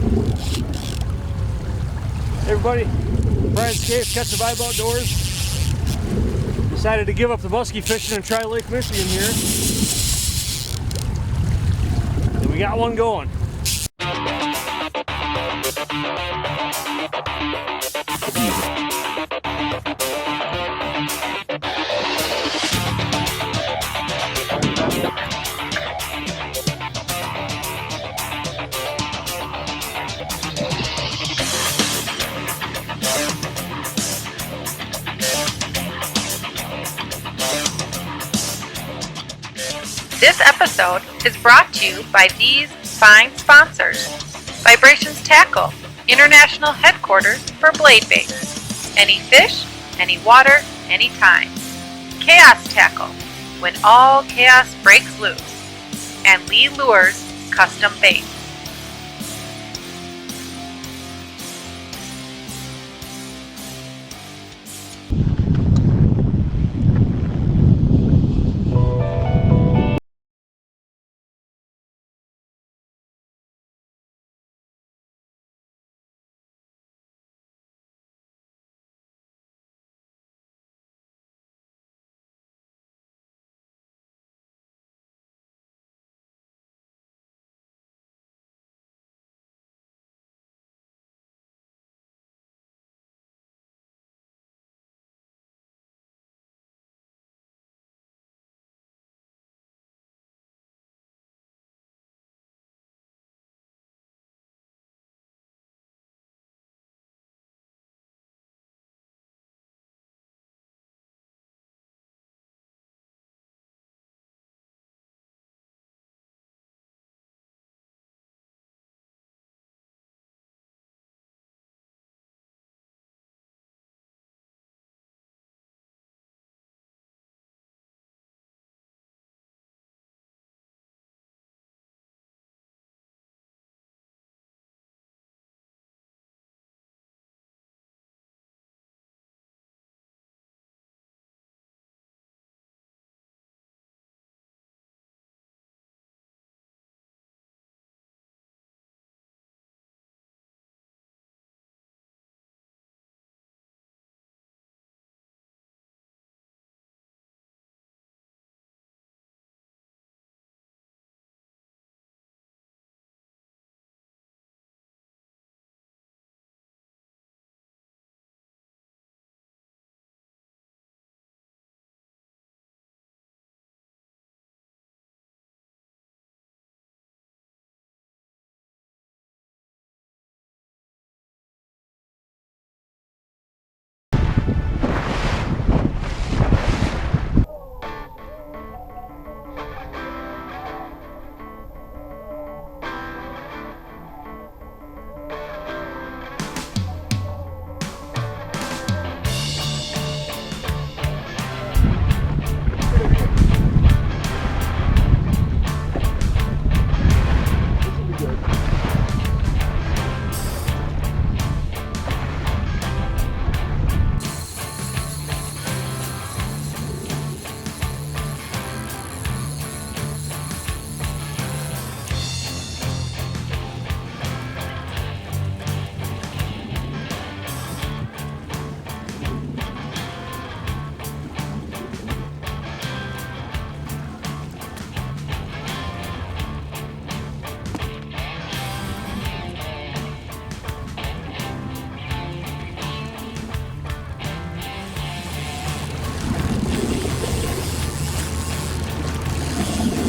Hey everybody, Brian Scaife, Catch the Vibe Outdoors. Decided to give up the muskie fishing and try Lake Michigan here. And we got one going. This episode is brought to you by these fine sponsors. Vibrations Tackle, international headquarters for blade baits. Any fish, any water, anytime. Chaos Tackle, when all chaos breaks loose. And Lee Lures Custom Baits.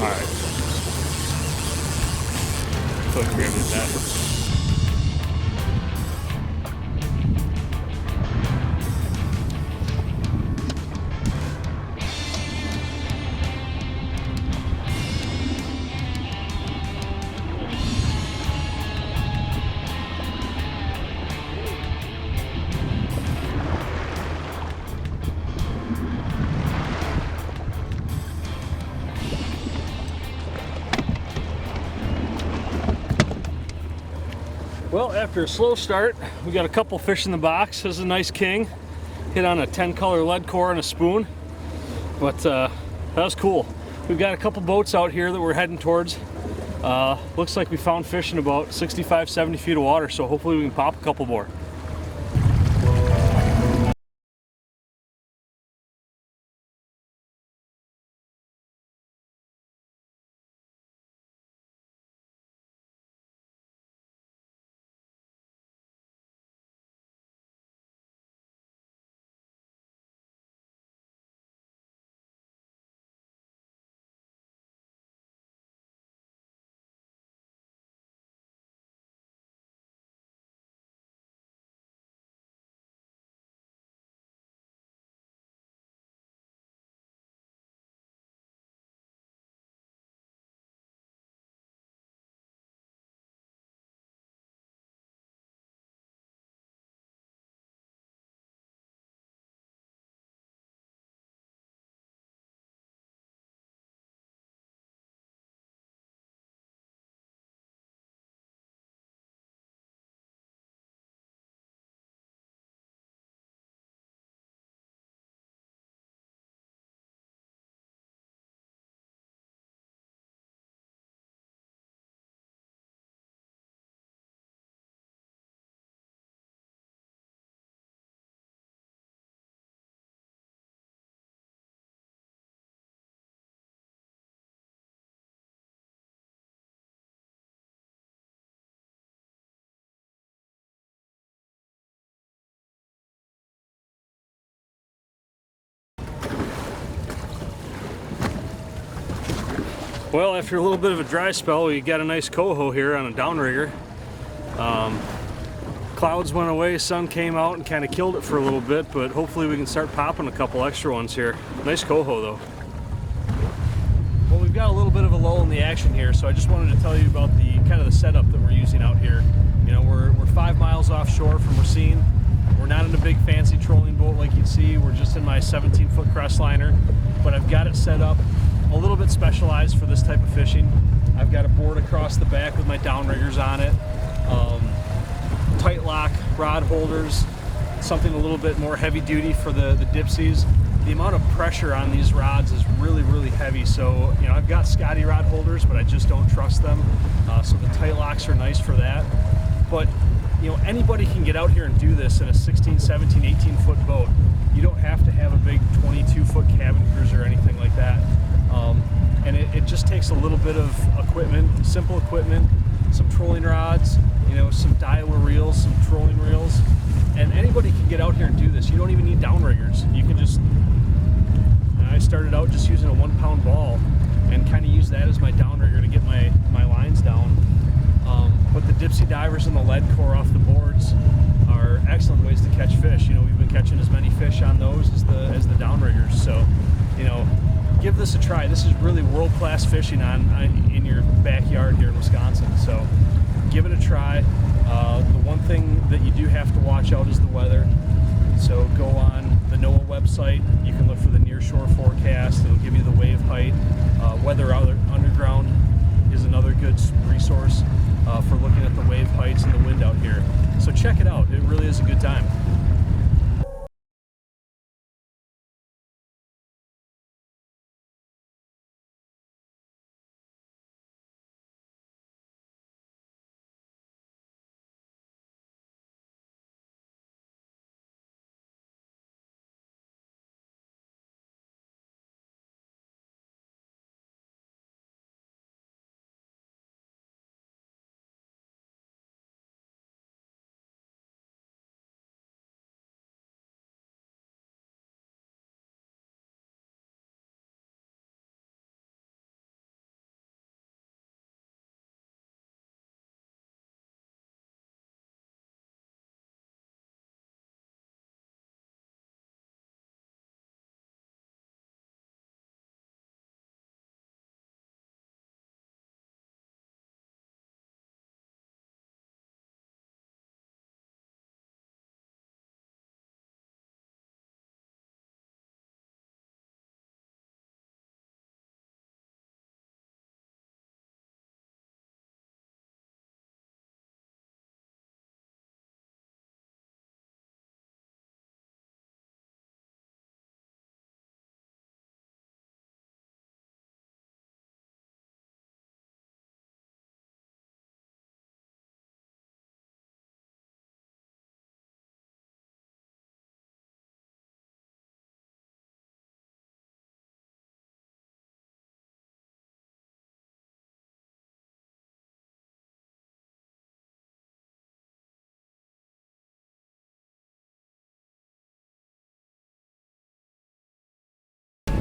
Alright. Put grab that. Well, after a slow start, we got a couple fish in the box. This is a nice king. Hit on a 10 color lead core and a spoon. But that was cool. We've got a couple boats out here that we're heading towards. Looks like we found fish in about 65, 70 feet of water, so hopefully we can pop a couple more. Well, after a little bit of a dry spell, we got a nice coho here on a downrigger. Clouds went away, sun came out and kind of killed it for a little bit, but hopefully we can start popping a couple extra ones here. Nice coho though. Well, we've got a little bit of a lull in the action here, so I just wanted to tell you about the kind of the setup that we're using out here. You know, we're 5 miles offshore from Racine. We're not in a big fancy trolling boat like you'd see. We're just in my 17-foot crossliner, but I've got it set up a little bit specialized for this type of fishing. I've got a board across the back with my downriggers on it, tight lock rod holders, something a little bit more heavy duty for the dipsies. The amount of pressure on these rods is really, really heavy. So, you know, I've got Scotty rod holders, but I just don't trust them. So the tight locks are nice for that. But, you know, anybody can get out here and do this in a 16, 17, 18-foot boat. You don't have to have a big 22-foot cabin cruiser or anything like that. And it just takes a little bit of equipment, simple equipment, some trolling rods, you know, some Daiwa reels, some trolling reels, and anybody can get out here and do this. You don't even need downriggers. You can just, I started out just using a 1-pound ball and kind of use that as my downrigger to get my lines down. But the dipsy divers and the lead core off the boards are excellent ways to catch fish. You know, we've been catching as many fish on those as the downriggers. So, you know, give this a try. This is really world-class fishing in your backyard here in Wisconsin. So give it a try. The one thing that you do have to watch out is the weather. So go on the NOAA website. You can look for the near shore forecast. It'll give you the wave height. Weather Underground is another good resource for looking at the wave heights and the wind out here. So check it out. It really is a good time.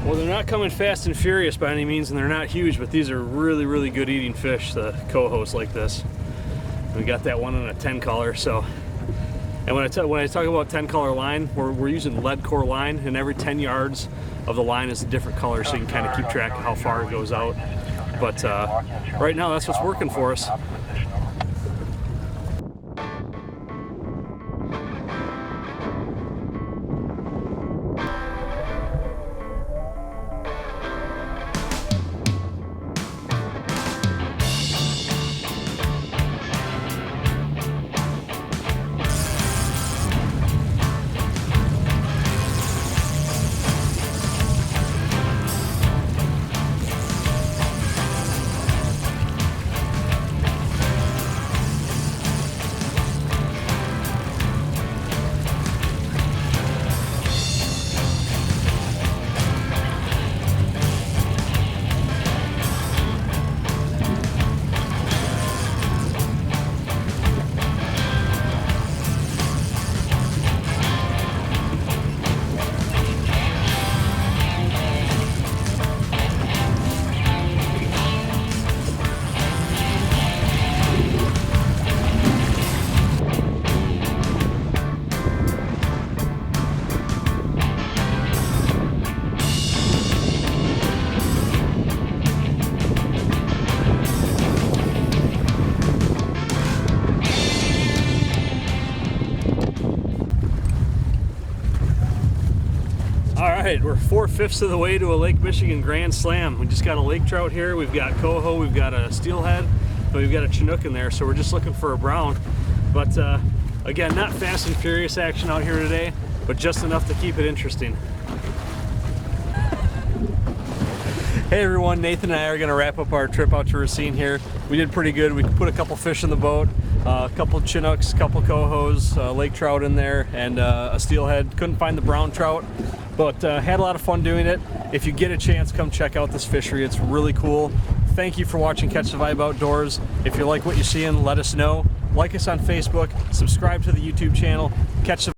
Well, they're not coming fast and furious by any means, and they're not huge, but these are really, really good eating fish, the cohos like this. We got that one in a 10 color, so. And when I talk about 10 color line, we're using lead core line, and every 10 yards of the line is a different color, so you can kind of keep track of how far it goes out. But right now, that's what's working for us. Alright, we're 4/5 of the way to a Lake Michigan Grand Slam. We just got a lake trout here, we've got coho, we've got a steelhead, and we've got a chinook in there, so we're just looking for a brown. But again, not fast and furious action out here today, but just enough to keep it interesting. Hey everyone, Nathan and I are going to wrap up our trip out to Racine here. We did pretty good. We put a couple fish in the boat, a couple chinooks, a couple cohos, lake trout in there, and a steelhead. Couldn't find the brown trout, but had a lot of fun doing it. If you get a chance, come check out this fishery. It's really cool. Thank you for watching Catch the Vibe Outdoors. If you like what you're seeing, let us know. Like us on Facebook, subscribe to the YouTube channel, Catch the